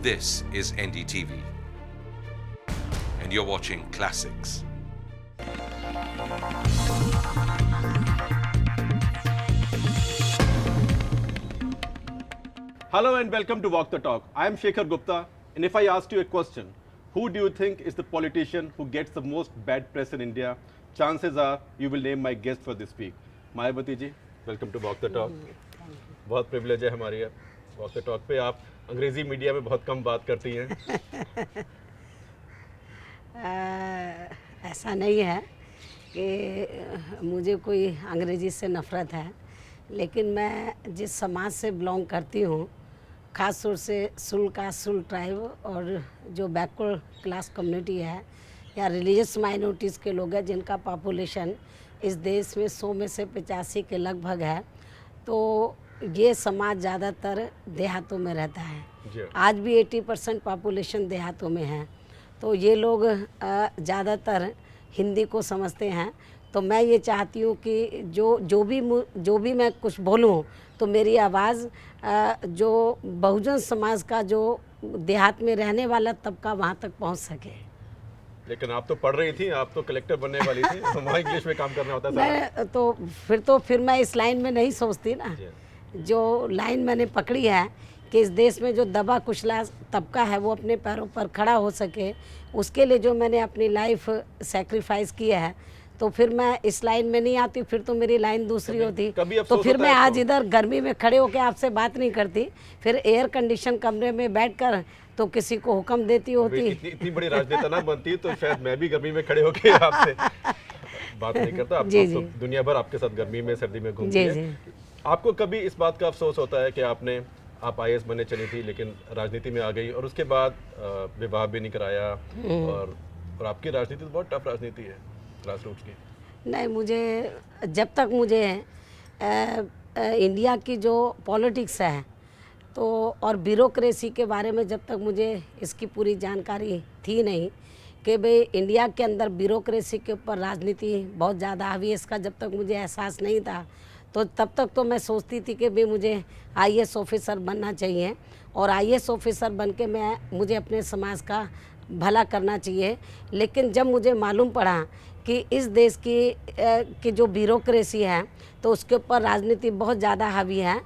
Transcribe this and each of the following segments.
This is NDTV, and you're watching Classics. Hello and welcome to Walk the Talk. I am Shekhar Gupta, and if I asked you a question, who do you think is the politician who gets the most bad press in India? Chances are you will name my guest for this week. Mayawati ji, welcome to Walk the Talk. बहुत privilege है हमारी walk the talk पे। आप अंग्रेजी media में बहुत कम बात करती हैं। ऐसा नहीं है कि मुझे कोई अंग्रेजी से नफ़रत है, लेकिन मैं जिस समाज से बिलोंग करती हूँ, ख़ास तौर से सुल ट्राइब और जो बैकवर्ड क्लास कम्युनिटी है या रिलीजियस माइनॉरिटीज़ के लोग हैं जिनका पॉपुलेशन इस देश में 100 में से 85 के लगभग है, तो ये समाज ज़्यादातर देहातों में रहता है। आज भी 80% पॉपुलेशन देहातों में है, तो ये लोग ज़्यादातर हिंदी को समझते हैं। तो मैं ये चाहती हूँ कि जो भी मैं कुछ बोलूँ तो मेरी आवाज़ जो बहुजन समाज का जो देहात में रहने वाला तबका वहाँ तक पहुँच सके। लेकिन आप तो पढ़ रही थी, आप तो कलेक्टर बनने वाली थी, तो वहाँ इंग्लिश में काम करना होता था। मैं तो फिर मैं इस लाइन में नहीं सोचती ना। जो लाइन मैंने पकड़ी है कि इस देश में जो दबा कुचला तबका है वो अपने पैरों पर खड़ा हो सके, उसके लिए जो मैंने अपनी लाइफ सेक्रीफाइस किया है, तो फिर मैं इस लाइन में नहीं आती, फिर तो मेरी लाइन दूसरी होती। तो फिर मैं आज इधर गर्मी में खड़े होकर आपसे बात नहीं करती, फिर एयर कंडीशन कमरे में बैठकर तो किसी को हुक्म देती होती। इतनी बड़ी राजनेता ना बनती तो शायद मैं भी गर्मी में खड़े होकर आपसे बात नहीं करता। आप तो दुनिया भर आपके साथ गर्मी में सर्दी में घूमती है। आपको कभी इस बात का अफसोस होता है कि आप IAS बनने चली थी लेकिन राजनीति में आ गई और उसके बाद विवाह भी नहीं कराया, और आपकी राजनीति तो बहुत टफ राजनीति है ग्रास रूट्स की। नहीं, मुझे जब तक मुझे इंडिया की जो पॉलिटिक्स है तो और ब्यूरोक्रेसी के बारे में जब तक मुझे इसकी पूरी जानकारी थी नहीं कि भाई इंडिया के अंदर ब्यूरोक्रेसी के ऊपर राजनीति बहुत ज़्यादा हावी है, इसका जब तक मुझे एहसास नहीं था, तो तब तक तो मैं सोचती थी कि भाई मुझे IAS ऑफिसर बनना चाहिए और IAS ऑफिसर बन के मुझे अपने समाज का भला करना चाहिए। लेकिन जब मुझे मालूम पड़ा कि इस देश की जो ब्यूरोक्रेसी है तो उसके ऊपर राजनीति बहुत ज़्यादा हावी है,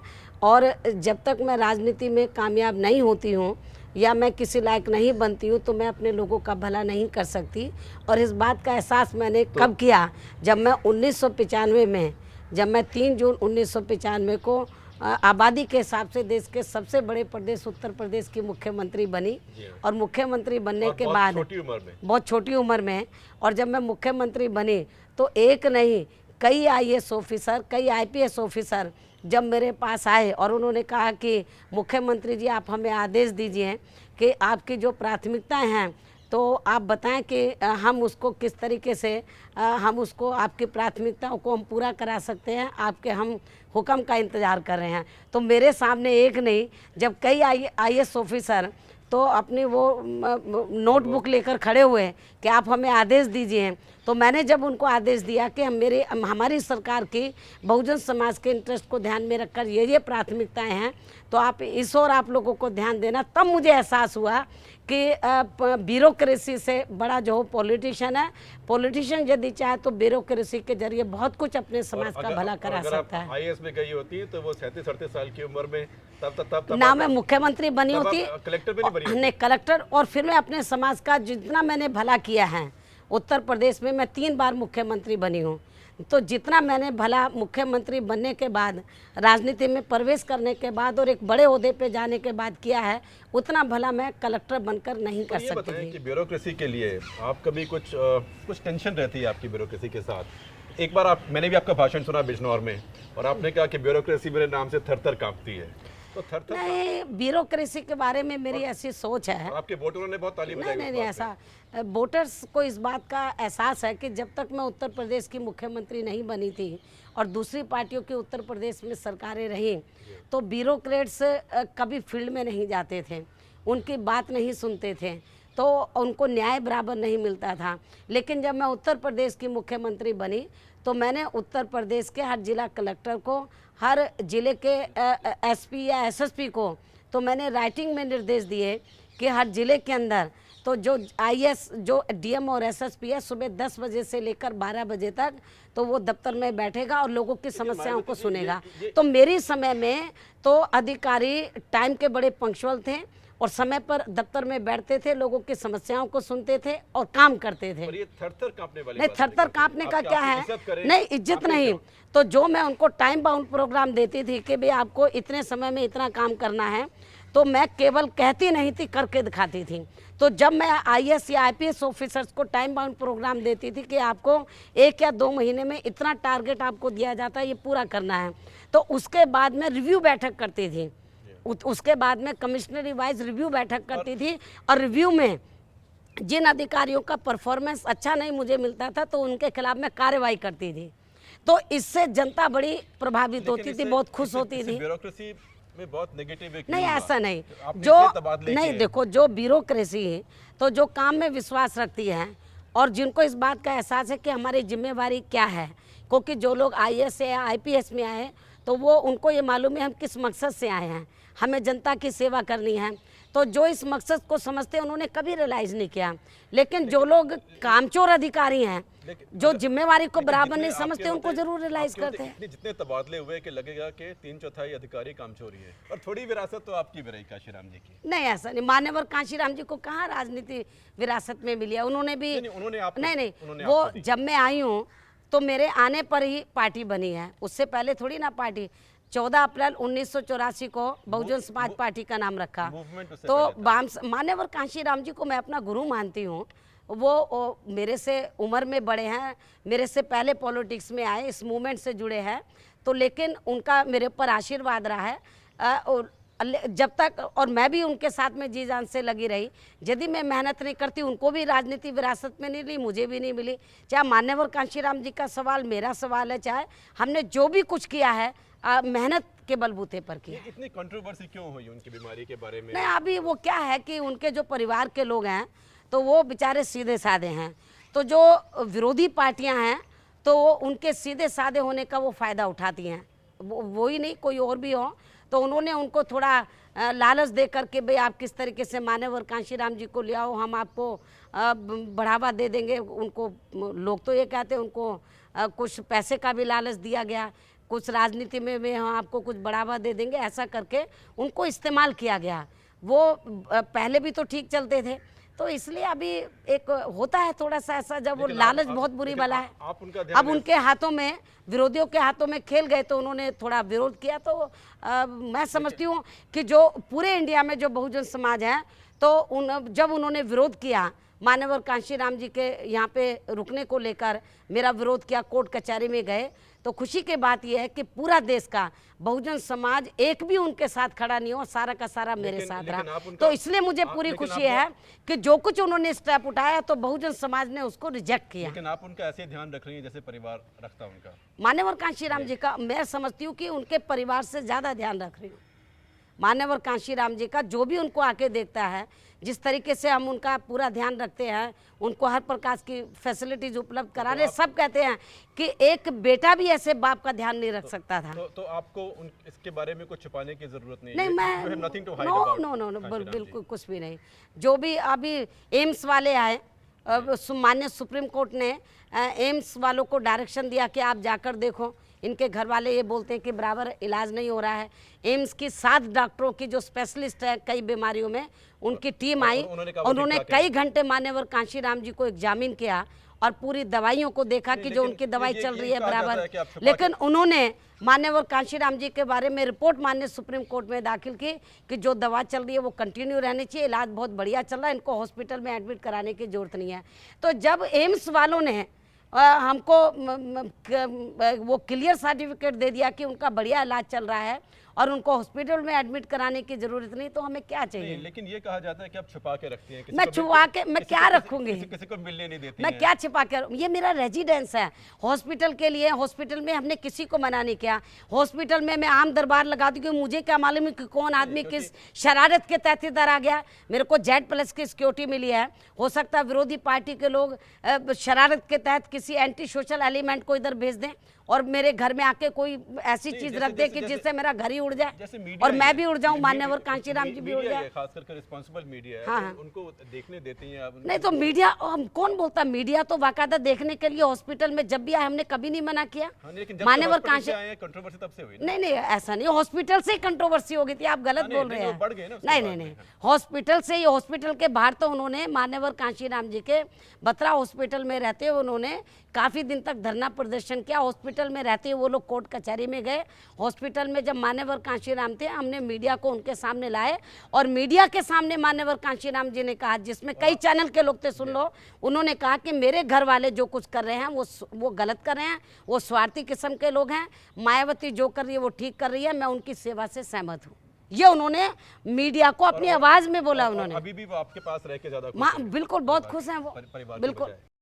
और जब तक मैं राजनीति में कामयाब नहीं होती हूँ या मैं किसी लायक नहीं बनती हूँ तो मैं अपने लोगों का भला नहीं कर सकती। और इस बात का एहसास मैंने कब किया, जब मैं 1995 में, जब मैं 3 जून 1995 को आबादी के हिसाब से देश के सबसे बड़े प्रदेश उत्तर प्रदेश की मुख्यमंत्री बनी। और मुख्यमंत्री बनने के बाद बहुत छोटी उम्र में, और जब मैं मुख्यमंत्री बनी तो एक नहीं कई IAS ऑफिसर, कई IPS ऑफिसर जब मेरे पास आए और उन्होंने कहा कि मुख्यमंत्री जी आप हमें आदेश दीजिए कि आपकी जो प्राथमिकताएं हैं तो आप बताएं कि हम उसको किस तरीके से हम उसको आपकी प्राथमिकताओं को हम पूरा करा सकते हैं, आपके हम हुक्म का इंतज़ार कर रहे हैं। तो मेरे सामने एक नहीं जब कई IAS ऑफिसर तो अपनी वो नोटबुक लेकर खड़े हुए कि आप हमें आदेश दीजिए, तो मैंने जब उनको आदेश दिया कि हमारी सरकार की बहुजन समाज के इंटरेस्ट को ध्यान में रखकर ये प्राथमिकताएं हैं, तो आप इस और आप लोगों को ध्यान देना, तब मुझे एहसास हुआ कि ब्यूरोक्रेसी से बड़ा जो पॉलिटिशियन है, पॉलिटिशियन यदि चाहे तो ब्यूरोक्रेसी के जरिए बहुत कुछ अपने समाज का भला करा सकता है। IAS में गई होती तो वो 37-38 साल की उम्र में तब ना मैं मुख्यमंत्री बनी होती, कलेक्टर भी नहीं बनी होती। नहीं कलेक्टर, और फिर मैं अपने समाज का जितना मैंने भला किया है उत्तर प्रदेश में, मैं 3 बार मुख्यमंत्री बनी हूँ, तो जितना मैंने भला मुख्यमंत्री बनने के बाद, राजनीति में प्रवेश करने के बाद और एक बड़े ओहदे पे जाने के बाद किया है, उतना भला मैं कलेक्टर बनकर नहीं कर सकती थी। कि ब्यूरोक्रेसी के लिए आप कभी कुछ टेंशन रहती है आपकी ब्यूरोक्रेसी के साथ? एक बार मैंने भी आपका भाषण सुना बिजनौर में, और आपने कहा कि ब्यूरोक्रेसी मेरे नाम से थर थर कांपती है। तो थर नहीं, ब्यूरोक्रेसी के बारे में मेरी ऐसी सोच है। आपके वोटरों ने बहुत ताली बजाई। नहीं, ऐसा वोटर्स को इस बात का एहसास है कि जब तक मैं उत्तर प्रदेश की मुख्यमंत्री नहीं बनी थी और दूसरी पार्टियों की उत्तर प्रदेश में सरकारें रहीं, तो ब्यूरोक्रेट्स कभी फील्ड में नहीं जाते थे, उनकी बात नहीं सुनते थे, तो उनको न्याय बराबर नहीं मिलता था। लेकिन जब मैं उत्तर प्रदेश की मुख्यमंत्री बनी तो मैंने उत्तर प्रदेश के हर जिला कलेक्टर को, हर जिले के SP या SSP को तो मैंने राइटिंग में निर्देश दिए कि हर जिले के अंदर तो जो आईएएस जो डीएम और एसएसपी है सुबह 10 बजे से लेकर 12 बजे तक तो वो दफ्तर में बैठेगा और लोगों की समस्याओं को सुनेगा। तो मेरी समय में तो अधिकारी टाइम के बड़े पंक्चुअल थे और समय पर दफ्तर में बैठते थे, लोगों की समस्याओं को सुनते थे और काम करते थे। और ये थर-थर कांपने वाली नहीं, बात थर-थर कांपने का क्या है, नहीं इज्जत आपने नहीं। तो जो मैं उनको टाइम बाउंड प्रोग्राम देती थी कि भाई आपको इतने समय में इतना काम करना है, तो मैं केवल कहती नहीं थी, करके दिखाती थी। तो जब मैं आईएएस या आईपीएस ऑफिसर्स को टाइम बाउंड प्रोग्राम देती थी कि आपको 1 या 2 महीने में इतना टारगेट आपको दिया जाता है, ये पूरा करना है, तो उसके बाद में रिव्यू बैठक करती थी। उसके बाद में कमिश्नरी वाइज रिव्यू बैठक करती थी और रिव्यू में जिन अधिकारियों का परफॉर्मेंस अच्छा नहीं मुझे मिलता था तो उनके खिलाफ मैं कार्रवाई करती थी। तो इससे जनता बड़ी प्रभावित होती थी, बहुत खुश होती थी। ब्यूरोक्रेसी में बहुत नेगेटिव नहीं, ऐसा नहीं। जो नहीं, देखो, जो ब्यूरोक्रेसी है तो जो काम में विश्वास रखती है और जिनको इस बात का एहसास है कि हमारी जिम्मेवारी क्या है, क्योंकि जो लोग आईएएस या आईपीएस में आए तो वो उनको ये मालूम है हम किस मकसद से आए हैं, हमें जनता की सेवा करनी है। तो जो इस मकसद को समझते हैं उन्होंने कभी रियलाइज नहीं किया। लेकिन जो लोग कामचोर अधिकारी हैं, जो जिम्मेवारी को बराबर नहीं समझते, उनको जरूर रियलाइज करते हैं। जितने तबादले हुए कि लगेगा कि 3/4 अधिकारी कामचोरी है और थोड़ी विरासत तो आपकी भी रही काशीराम जी की। नहीं, ऐसा नहीं। मान्यवर काशीराम जी को कहाँ राजनीति विरासत में मिली है, उन्होंने भी नहीं, वो जब मैं आई हूँ तो मेरे आने पर ही पार्टी बनी है, उससे पहले थोड़ी ना पार्टी। 14 अप्रैल 1984 को बहुजन समाज पार्टी का नाम रखा। तो मान्यवर काशीराम जी को मैं अपना गुरु मानती हूँ। वो मेरे से उम्र में बड़े हैं, मेरे से पहले पॉलिटिक्स में आए, इस मूवमेंट से जुड़े हैं। तो लेकिन उनका मेरे ऊपर आशीर्वाद रहा है और जब तक, और मैं भी उनके साथ में जी जान से लगी रही। यदि मैं मेहनत नहीं करती, उनको भी राजनीति विरासत में नहीं मिली, मुझे भी नहीं मिली। चाहे मान्यवर काशीराम जी का सवाल मेरा सवाल है, चाहे हमने जो भी कुछ किया है मेहनत के बलबूते पर किया। इतनी कंट्रोवर्सी क्यों हुई उनकी बीमारी के बारे में? नहीं, अभी वो क्या है कि उनके जो परिवार के लोग हैं तो वो बेचारे सीधे साधे हैं, तो जो विरोधी पार्टियां हैं तो वो उनके सीधे साधे होने का वो फ़ायदा उठाती हैं। वो ही नहीं, कोई और भी हो, तो उन्होंने उनको थोड़ा लालच दे करके भाई आप किस तरीके से मान्यवर काशीराम जी को ले आओ, हम आपको बढ़ावा दे देंगे। उनको लोग तो ये कहते हैं उनको कुछ पैसे का भी लालच दिया गया, कुछ राजनीति में हम आपको कुछ बढ़ावा दे देंगे, ऐसा करके उनको इस्तेमाल किया गया। वो पहले भी तो ठीक चलते थे, तो इसलिए अभी एक होता है थोड़ा सा ऐसा, जब वो लालच बहुत बुरी वाला है। अब उनके हाथों में, विरोधियों के हाथों में खेल गए तो उन्होंने थोड़ा विरोध किया। तो मैं समझती हूँ कि जो पूरे इंडिया में जो बहुजन समाज है तो जब उन्होंने विरोध किया, मान्यवर काशीराम जी के यहाँ पे रुकने को लेकर मेरा विरोध किया, कोर्ट कचहरी में गए, तो खुशी की बात यह है कि पूरा देश का बहुजन समाज एक भी उनके साथ खड़ा नहीं हो, सारा का सारा मेरे साथ रहा। तो इसलिए मुझे पूरी खुशी है कि जो कुछ उन्होंने स्टेप उठाया तो बहुजन समाज ने उसको रिजेक्ट किया। लेकिन आप उनका ऐसे ध्यान रख रही हैं जैसे परिवार रखता उनका? मान्यवर काशीराम जी का मैं समझती हूँ कि उनके परिवार से ज़्यादा ध्यान रख रही हूँ। मान्यवर काशीराम जी का जो भी उनको आके देखता है, जिस तरीके से हम उनका पूरा ध्यान रखते हैं, उनको हर प्रकार की फैसिलिटीज उपलब्ध करा रहे, सब कहते हैं कि एक बेटा भी ऐसे बाप का ध्यान नहीं रख सकता था। तो आपको इसके बारे में कुछ छुपाने की जरूरत नहीं? नहीं, मैं नो, बिल्कुल कुछ भी नहीं। जो भी अभी एम्स वाले आए, माननीय सुप्रीम कोर्ट ने एम्स वालों को डायरेक्शन दिया कि आप जाकर देखो। इनके घर वाले ये बोलते हैं कि बराबर इलाज नहीं हो रहा है। एम्स की 7 डॉक्टरों की जो स्पेशलिस्ट है कई बीमारियों में, उनकी टीम आई, उन्होंने कई घंटे मान्यवर काशीराम जी को एग्जामिन किया और पूरी दवाइयों को देखा कि जो उनकी दवाई चल रही है बराबर। लेकिन उन्होंने मान्यवर काशीराम जी के बारे में रिपोर्ट माननीय सुप्रीम कोर्ट में दाखिल की कि जो दवा चल रही है वो कंटिन्यू रहनी चाहिए, इलाज बहुत बढ़िया चल रहा है, इनको हॉस्पिटल में एडमिट कराने की जरूरत नहीं है। तो जब एम्स वालों ने हमको वो क्लियर सर्टिफिकेट दे दिया कि उनका बढ़िया इलाज चल रहा है और उनको हॉस्पिटल में एडमिट कराने की जरूरत नहीं, तो हमें क्या चाहिए? लेकिन ये कहा जाता है कि आप छुपा के रखती हैं। मैं छुपा के मैं क्या रखूंगी? किसी को मिलने नहीं देती मैं क्या छिपा के? ये मेरा रेजिडेंस है हॉस्पिटल के लिए। हॉस्पिटल में हमने किसी को मना नहीं किया। हॉस्पिटल में मैं आम दरबार लगाती हूँ, मुझे क्या मालूम है कि कौन आदमी किस शरारत के तहत इधर आ गया। मेरे को Z+ की सिक्योरिटी मिली है। हो सकता है विरोधी पार्टी के लोग शरारत के तहत किसी एंटी सोशल एलिमेंट को इधर भेज दें, और मेरे घर में आके कोई ऐसी चीज रख दे कि जिससे मेरा घर ही उड़ जाए और मैं भी उड़ जाऊं, मान्यवर कांशीराम जी भी उड़ जाए। खास करके रिस्पांसिबल मीडिया है, हाँ। तो उनको देखने देती हैं आप? नहीं तो मीडिया, हम कौन बोलता, मीडिया तो बाकायदा देखने के लिए हॉस्पिटल में जब भी आए हमने कभी नहीं मना किया। मान्यवर कांशी कंट्रोवर्सी तब से हुई। नहीं नहीं ऐसा नहीं, हॉस्पिटल से कंट्रोवर्सी हो गई थी, आप गलत बोल रहे हैं। नहीं नहीं नहीं, हॉस्पिटल से ही, हॉस्पिटल के बाहर तो उन्होंने मान्यवर कांशीराम जी के बत्रा हॉस्पिटल में रहते हुए उन्होंने काफ़ी दिन तक धरना प्रदर्शन किया। हॉस्पिटल में रहते हुए वो लोग कोर्ट कचहरी में गए। हॉस्पिटल में जब मान्यवर कांशीराम थे, हमने मीडिया को उनके सामने लाए और मीडिया के सामने मान्यवर कांशीराम जी ने कहा, जिसमें कई चैनल के लोग थे, सुन लो, उन्होंने कहा कि मेरे घर वाले जो कुछ कर रहे हैं वो गलत कर रहे हैं, वो स्वार्थी किस्म के लोग हैं, मायावती जो कर रही है वो ठीक कर रही है, मैं उनकी सेवा से सहमत हूँ। ये उन्होंने मीडिया को अपनी आवाज में बोला। उन्होंने अभी भी वो आपके पास रह के ज्यादा बिल्कुल बहुत खुश हैं वो, परिवार बिल्कुल।